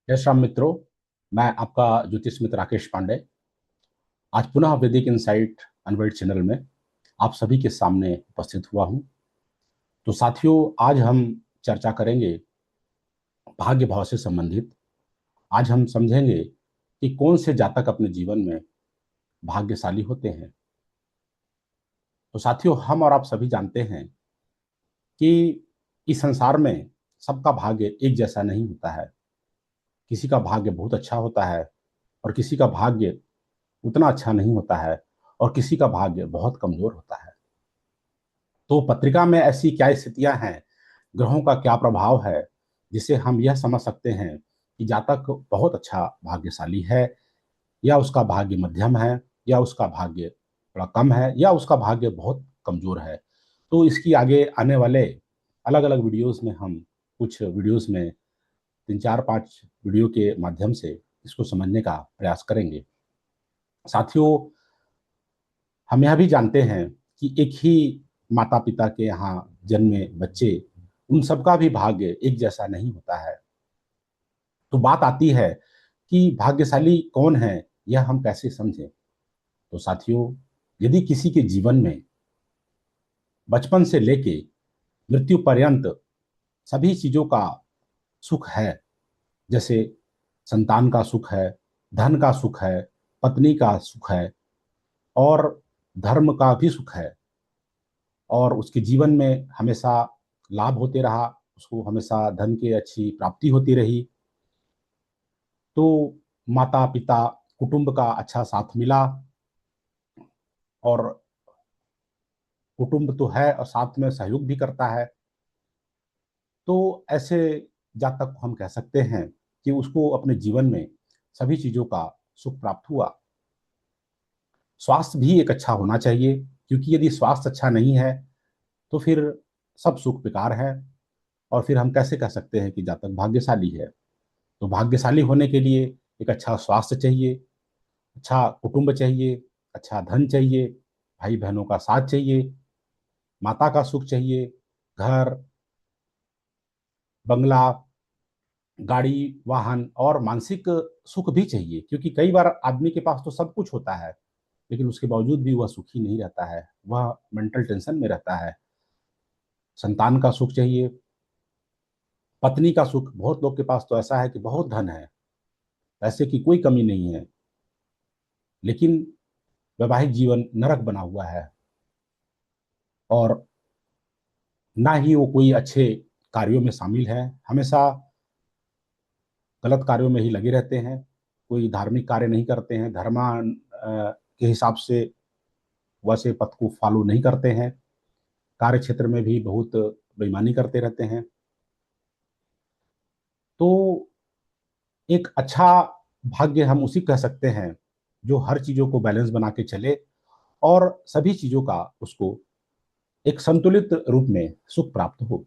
जय श्री राम मित्रों। मैं आपका ज्योतिष मित्र राकेश पांडे आज पुनः वैदिक इनसाइट अनवर्ल्ड चैनल में आप सभी के सामने उपस्थित हुआ हूं। तो साथियों, आज हम चर्चा करेंगे भाग्य भाव से संबंधित। आज हम समझेंगे कि कौन से जातक अपने जीवन में भाग्यशाली होते हैं। तो साथियों, हम और आप सभी जानते हैं कि इस संसार में सबका भाग्य एक जैसा नहीं होता है। किसी का भाग्य बहुत अच्छा होता है और किसी का भाग्य उतना अच्छा नहीं होता है और किसी का भाग्य बहुत कमजोर होता है। तो पत्रिका में ऐसी क्या स्थितियां हैं, ग्रहों का क्या प्रभाव है, जिसे हम यह समझ सकते हैं कि जातक बहुत अच्छा भाग्यशाली है या उसका भाग्य मध्यम है या उसका भाग्य थोड़ा कम है या उसका भाग्य बहुत कमजोर है। तो इसकी आगे आने वाले अलग अलग वीडियोस में हम कुछ वीडियोस में 3 4 5 वीडियो के माध्यम से इसको समझने का प्रयास करेंगे। साथियों, हम यह भी जानते हैं कि एक ही माता पिता के यहाँ जन्मे बच्चे, उन सबका भी भाग्य एक जैसा नहीं होता है। तो बात आती है कि भाग्यशाली कौन है, यह हम कैसे समझें। तो साथियों, यदि किसी के जीवन में बचपन से लेके मृत्यु पर्यंत सभी चीजों का सुख है, जैसे संतान का सुख है, धन का सुख है, पत्नी का सुख है और धर्म का भी सुख है, और उसके जीवन में हमेशा लाभ होते रहा, उसको हमेशा धन की अच्छी प्राप्ति होती रही, तो माता पिता कुटुंब का अच्छा साथ मिला, और कुटुंब तो है और साथ में सहयोग भी करता है, तो ऐसे जातक को हम कह सकते हैं कि उसको अपने जीवन में सभी चीजों का सुख प्राप्त हुआ। स्वास्थ्य भी एक अच्छा होना चाहिए, क्योंकि यदि स्वास्थ्य अच्छा नहीं है तो फिर सब सुख बेकार है, और फिर हम कैसे कह सकते हैं कि जातक भाग्यशाली है। तो भाग्यशाली होने के लिए एक अच्छा स्वास्थ्य चाहिए, अच्छा कुटुंब चाहिए, अच्छा धन चाहिए, भाई बहनों का साथ चाहिए, माता का सुख चाहिए, घर, बंगला, गाड़ी, वाहन और मानसिक सुख भी चाहिए। क्योंकि कई बार आदमी के पास तो सब कुछ होता है, लेकिन उसके बावजूद भी वह सुखी नहीं रहता है, वह मेंटल टेंशन में रहता है। संतान का सुख चाहिए, पत्नी का सुख। बहुत लोग के पास तो ऐसा है कि बहुत धन है, पैसे की कोई कमी नहीं है, लेकिन वैवाहिक जीवन नरक बना हुआ है, और ना ही वो कोई अच्छे कार्यों में शामिल है, हमेशा गलत कार्यों में ही लगे रहते हैं, कोई धार्मिक कार्य नहीं करते हैं, के हिसाब से वैसे पथ को फॉलो नहीं करते हैं, कार्य क्षेत्र में भी बहुत बेईमानी करते रहते हैं। तो एक अच्छा भाग्य हम उसी कह सकते हैं जो हर चीजों को बैलेंस बना के चले और सभी चीजों का उसको एक संतुलित रूप में सुख प्राप्त हो।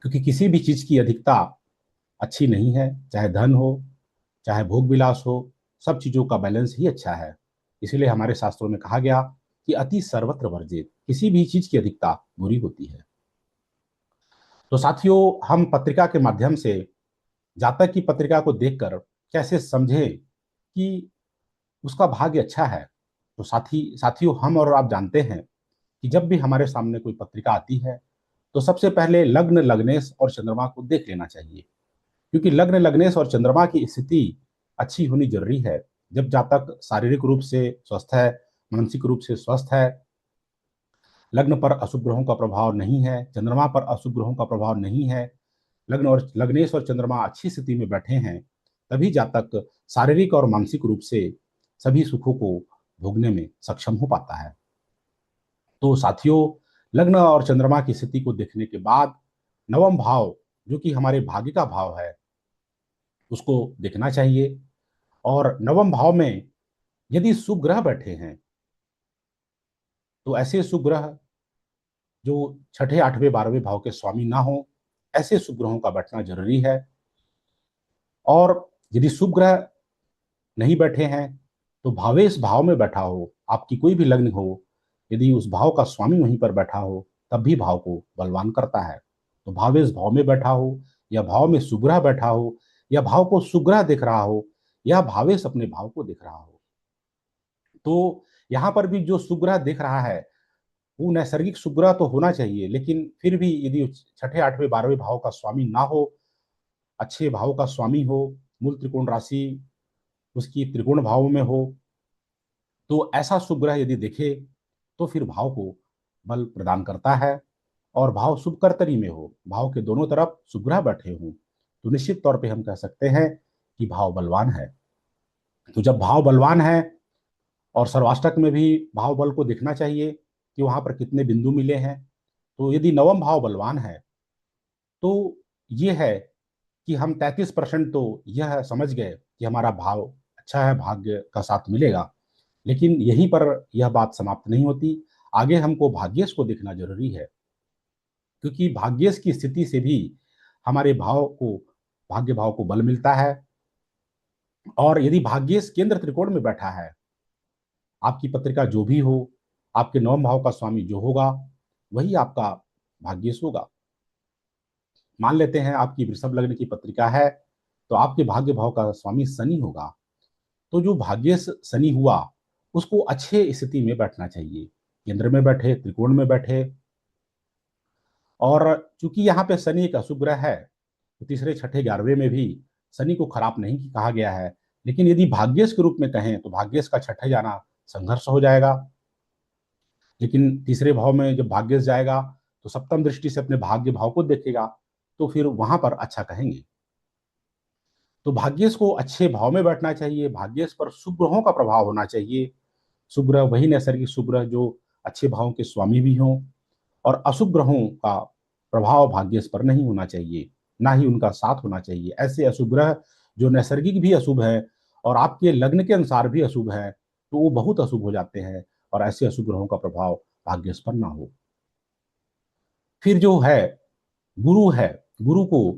क्योंकि किसी भी चीज की अधिकता अच्छी नहीं है, चाहे धन हो, चाहे भोग विलास हो, सब चीजों का बैलेंस ही अच्छा है। इसलिए हमारे शास्त्रों में कहा गया कि अति सर्वत्र वर्जित, किसी भी चीज की अधिकता बुरी होती है। तो साथियों, हम पत्रिका के माध्यम से जातक की पत्रिका को देखकर कैसे समझे कि उसका भाग्य अच्छा है। तो साथियों, हम और आप जानते हैं कि जब भी हमारे सामने कोई पत्रिका आती है तो सबसे पहले लग्न, लग्नेश और चंद्रमा को देख लेना चाहिए। क्योंकि लग्न, लग्नेश और चंद्रमा की स्थिति अच्छी होनी जरूरी है। जब जातक शारीरिक रूप से स्वस्थ है, मानसिक रूप से स्वस्थ है, लग्न पर अशुभ ग्रहों का प्रभाव नहीं है, चंद्रमा पर अशुभ ग्रहों का प्रभाव नहीं है, लग्न और लग्नेश और चंद्रमा अच्छी स्थिति में बैठे हैं, तभी जातक शारीरिक और मानसिक रूप से सभी सुखों को भोगने में सक्षम हो पाता है। तो साथियों, लग्न और चंद्रमा की स्थिति को देखने के बाद नवम भाव, जो कि हमारे भाग्य का भाव है, उसको देखना चाहिए। और नवम भाव में यदि शुभ ग्रह बैठे हैं, तो ऐसे शुभ ग्रह जो छठे, आठवें, 12वें भाव के स्वामी ना हो, ऐसे शुभ ग्रहों का बैठना जरूरी है। और यदि शुभ ग्रह नहीं बैठे हैं तो भावेश भाव में बैठा हो, आपकी कोई भी लग्न हो, यदि उस भाव का स्वामी वहीं पर बैठा हो, तब भी भाव को बलवान करता है। तो भावेश भाव में बैठा हो या भाव में सुग्रह बैठा हो या भाव को सुग्रह देख रहा हो, या भावेश अपने भाव को देख रहा हो। तो यहाँ पर भी जो सुग्रह देख रहा है, वो नैसर्गिक सुग्रह तो होना चाहिए, लेकिन फिर भी यदि छठे, आठवें, 12वें भाव का स्वामी ना हो, अच्छे भाव का स्वामी हो, मूल त्रिकोण राशि उसकी त्रिकोण भाव में हो, तो ऐसा शुभ यदि देखे तो फिर भाव को बल प्रदान करता है। और भाव शुभ कर्तरी में हो, भाव के दोनों तरफ शुभग्रह बैठे हों, तो निश्चित तौर पे हम कह सकते हैं कि भाव बलवान है। तो जब भाव बलवान है, और सर्वाष्टक में भी भाव बल को देखना चाहिए कि वहां पर कितने बिंदु मिले हैं। तो यदि नवम भाव बलवान है, तो ये है कि हम 33% तो यह समझ गए कि हमारा भाव अच्छा है, भाग्य का साथ मिलेगा। लेकिन यहीं पर यह बात समाप्त नहीं होती, आगे हमको भाग्येश को देखना जरूरी है, क्योंकि भाग्येश की स्थिति से भी हमारे भाव को, भाग्य भाव को बल मिलता है। और यदि भाग्येश केंद्र त्रिकोण में बैठा है, आपकी पत्रिका जो भी हो, आपके नवम भाव का स्वामी जो होगा वही आपका भाग्येश होगा। मान लेते हैं आपकी वृषभ लग्न की पत्रिका है, तो आपके भाग्य भाव का स्वामी शनि होगा। तो जो भाग्येश शनि हुआ, उसको अच्छे स्थिति में बैठना चाहिए, केंद्र में बैठे, त्रिकोण में बैठे। और चूंकि यहाँ पे शनि एक अशुभ ग्रह है, तो तीसरे, छठे, 11वें में भी शनि को खराब नहीं कहा गया है। लेकिन यदि भाग्येश के रूप में कहें तो भाग्येश का छठे जाना संघर्ष हो जाएगा। लेकिन तीसरे भाव में जब भाग्येश जाएगा, तो सप्तम दृष्टि से अपने भाग्य भाव को देखेगा, तो फिर वहां पर अच्छा कहेंगे। तो भाग्येश को अच्छे भाव में बैठना चाहिए, भाग्येश पर शुभ ग्रहों का प्रभाव होना चाहिए। शुभ ग्रह वही नैसर्गिक शुभ ग्रह जो अच्छे भावों के स्वामी भी हों, और अशुभ ग्रहों का प्रभाव भाग्येश पर नहीं होना चाहिए, ना ही उनका साथ होना चाहिए। ऐसे अशुभ ग्रह जो नैसर्गिक भी अशुभ है और आपके लग्न के अनुसार भी अशुभ है, तो वो बहुत अशुभ हो जाते हैं, और ऐसे अशुभ ग्रहों का प्रभाव भाग्येश पर ना हो। फिर जो है गुरु है, गुरु को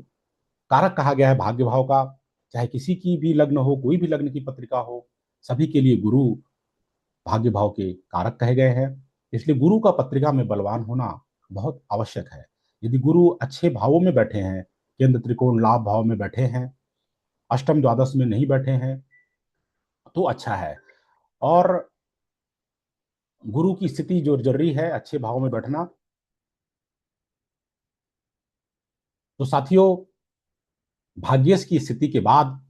कारक कहा गया है भाग्य भाव का। चाहे किसी की भी लग्न हो, कोई भी लग्न की पत्रिका हो, सभी के लिए गुरु भाग्य भाव के कारक कहे गए हैं। इसलिए गुरु का पत्रिका में बलवान होना बहुत आवश्यक है। यदि गुरु अच्छे भावों में बैठे हैं, केंद्र त्रिकोण लाभ भाव में बैठे हैं, अष्टम द्वादश में नहीं बैठे हैं, तो अच्छा है। और गुरु की स्थिति जो जरूरी है अच्छे भाव में बैठना। तो साथियों, भाग्येश की स्थिति के बाद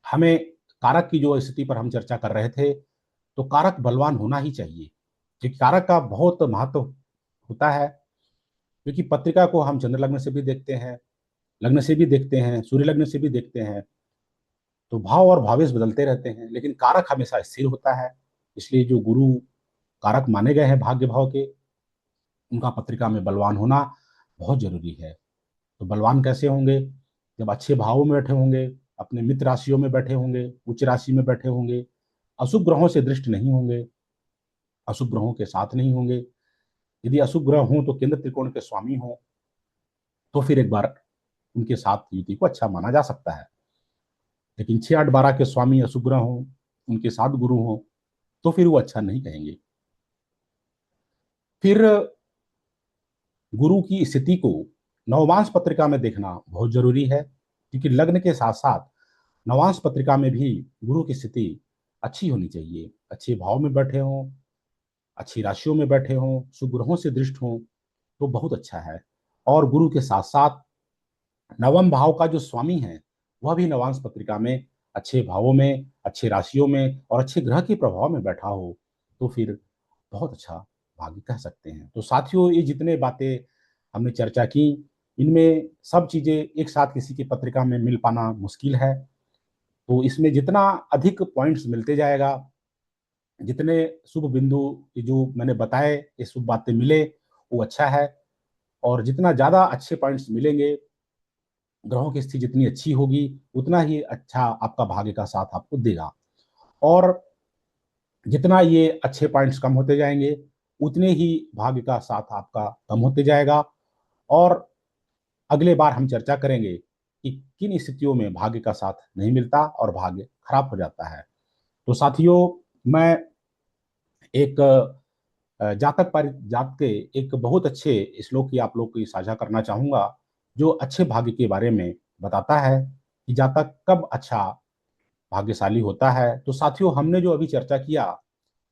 हमें कारक की जो स्थिति पर हम चर्चा कर रहे थे, तो कारक बलवान होना ही चाहिए, क्योंकि कारक का बहुत महत्व होता है। क्योंकि पत्रिका को हम चंद्र लग्न से भी देखते हैं, लग्न से भी देखते हैं, सूर्य लग्न से भी देखते हैं। तो भाव और भावेश बदलते रहते हैं, लेकिन कारक हमेशा स्थिर होता है। इसलिए जो गुरु कारक माने गए हैं भाग्य भाव के, उनका पत्रिका में बलवान होना बहुत जरूरी है। तो बलवान कैसे होंगे? जब अच्छे भावों में बैठे होंगे, अपने मित्र राशियों में बैठे होंगे, उच्च राशि में बैठे होंगे, अशुभ ग्रहों से दृष्ट नहीं होंगे, अशुभ ग्रहों के साथ नहीं होंगे। यदि अशुभ ग्रह हों तो केंद्र त्रिकोण के स्वामी हों, तो फिर एक बार उनके साथ युति को अच्छा माना जा सकता है। लेकिन 6, 8, 12 के स्वामी अशुभ ग्रह हों, उनके साथ गुरु हों, तो फिर वो अच्छा नहीं कहेंगे। फिर गुरु की स्थिति को नवमांश पत्रिका में देखना बहुत जरूरी है, क्योंकि लग्न के साथ साथ नवांश पत्रिका में भी गुरु की स्थिति अच्छी होनी चाहिए। अच्छे भाव में बैठे हों, अच्छी राशियों में बैठे हों, शुभ ग्रहों से दृष्ट हों, तो बहुत अच्छा है। और गुरु के साथ साथ नवम भाव का जो स्वामी है, वह भी नवांश पत्रिका में अच्छे भावों में, अच्छे राशियों में और अच्छे ग्रह के प्रभाव में बैठा हो, तो फिर बहुत अच्छा भाग्य कह सकते हैं। तो साथियों, ये जितने बातें हमने चर्चा की, इनमें सब चीजें एक साथ किसी की पत्रिका में मिल पाना मुश्किल है। तो इसमें जितना अधिक पॉइंट्स मिलते जाएगा, जितने शुभ बिंदु जो मैंने बताए, ये शुभ बातें मिले, वो अच्छा है। और जितना ज्यादा अच्छे पॉइंट्स मिलेंगे, ग्रहों की स्थिति जितनी अच्छी होगी, उतना ही अच्छा आपका भाग्य का साथ आपको देगा। और जितना ये अच्छे पॉइंट्स कम होते जाएंगे, उतने ही भाग्य का साथ आपका कम होते जाएगा। और अगले बार हम चर्चा करेंगे कि किन स्थितियों में भाग्य का साथ नहीं मिलता और भाग्य खराब हो जाता है। तो साथियों, मैं एक जातक पारिजात के एक बहुत अच्छे श्लोक की आप लोग को साझा करना चाहूंगा, जो अच्छे भाग्य के बारे में बताता है कि जातक कब अच्छा भाग्यशाली होता है। तो साथियों, हमने जो अभी चर्चा किया,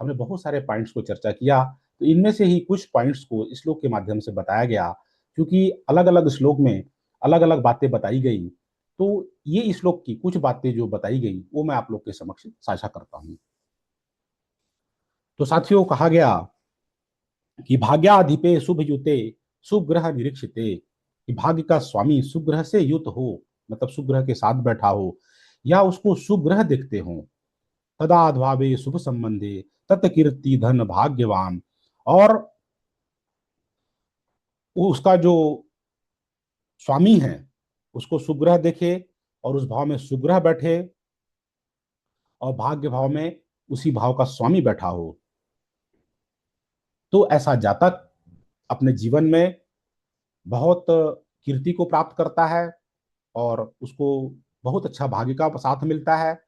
हमने बहुत सारे पॉइंट्स को चर्चा किया, तो इनमें से ही कुछ पॉइंट्स को श्लोक के माध्यम से बताया गया। क्योंकि अलग अलग श्लोक में अलग अलग बातें बताई गई, तो ये श्लोक की कुछ बातें जो बताई गई वो मैं आप लोग के समक्ष साझा करता हूँ। तो साथियों, कहा गया कि भाग्याधिपे शुभ युते शुभ ग्रह निरीक्षिते, कि भाग्य का स्वामी शुभ ग्रह से युत हो, मतलब शुभ ग्रह के साथ बैठा हो या उसको शुभ ग्रह देखते हो, तदाद्भावे शुभ संबंधे तत्कीर्ति धन भाग्यवान। और वो उसका जो स्वामी है उसको शुभ ग्रह देखे और उस भाव में शुभ ग्रह बैठे और भाग्य भाव में उसी भाव का स्वामी बैठा हो, तो ऐसा जातक अपने जीवन में बहुत कीर्ति को प्राप्त करता है और उसको बहुत अच्छा भाग्य का साथ मिलता है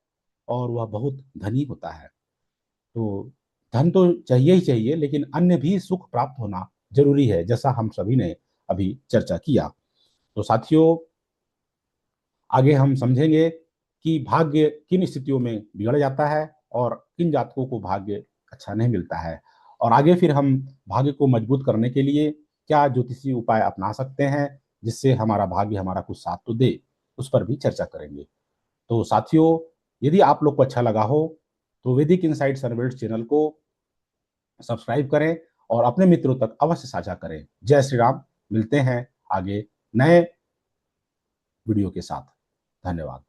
और वह बहुत धनी होता है। तो धन तो चाहिए ही चाहिए, लेकिन अन्य भी सुख प्राप्त होना जरूरी है, जैसा हम सभी ने अभी चर्चा किया। तो साथियों, आगे हम समझेंगे कि भाग्य किन स्थितियों में बिगड़ जाता है और किन जातकों को भाग्य अच्छा नहीं मिलता है, और आगे फिर हम भाग्य को मजबूत करने के लिए क्या ज्योतिषीय उपाय अपना सकते हैं जिससे हमारा भाग्य हमारा कुछ साथ तो दे, उस पर भी चर्चा करेंगे। तो साथियों, यदि आप लोग को अच्छा लगा हो तो वैदिक इनसाइट्स एंड चैनल को सब्सक्राइब करें और अपने मित्रों तक अवश्य साझा करें। जय श्री राम। मिलते हैं आगे नए वीडियो के साथ। धन्यवाद।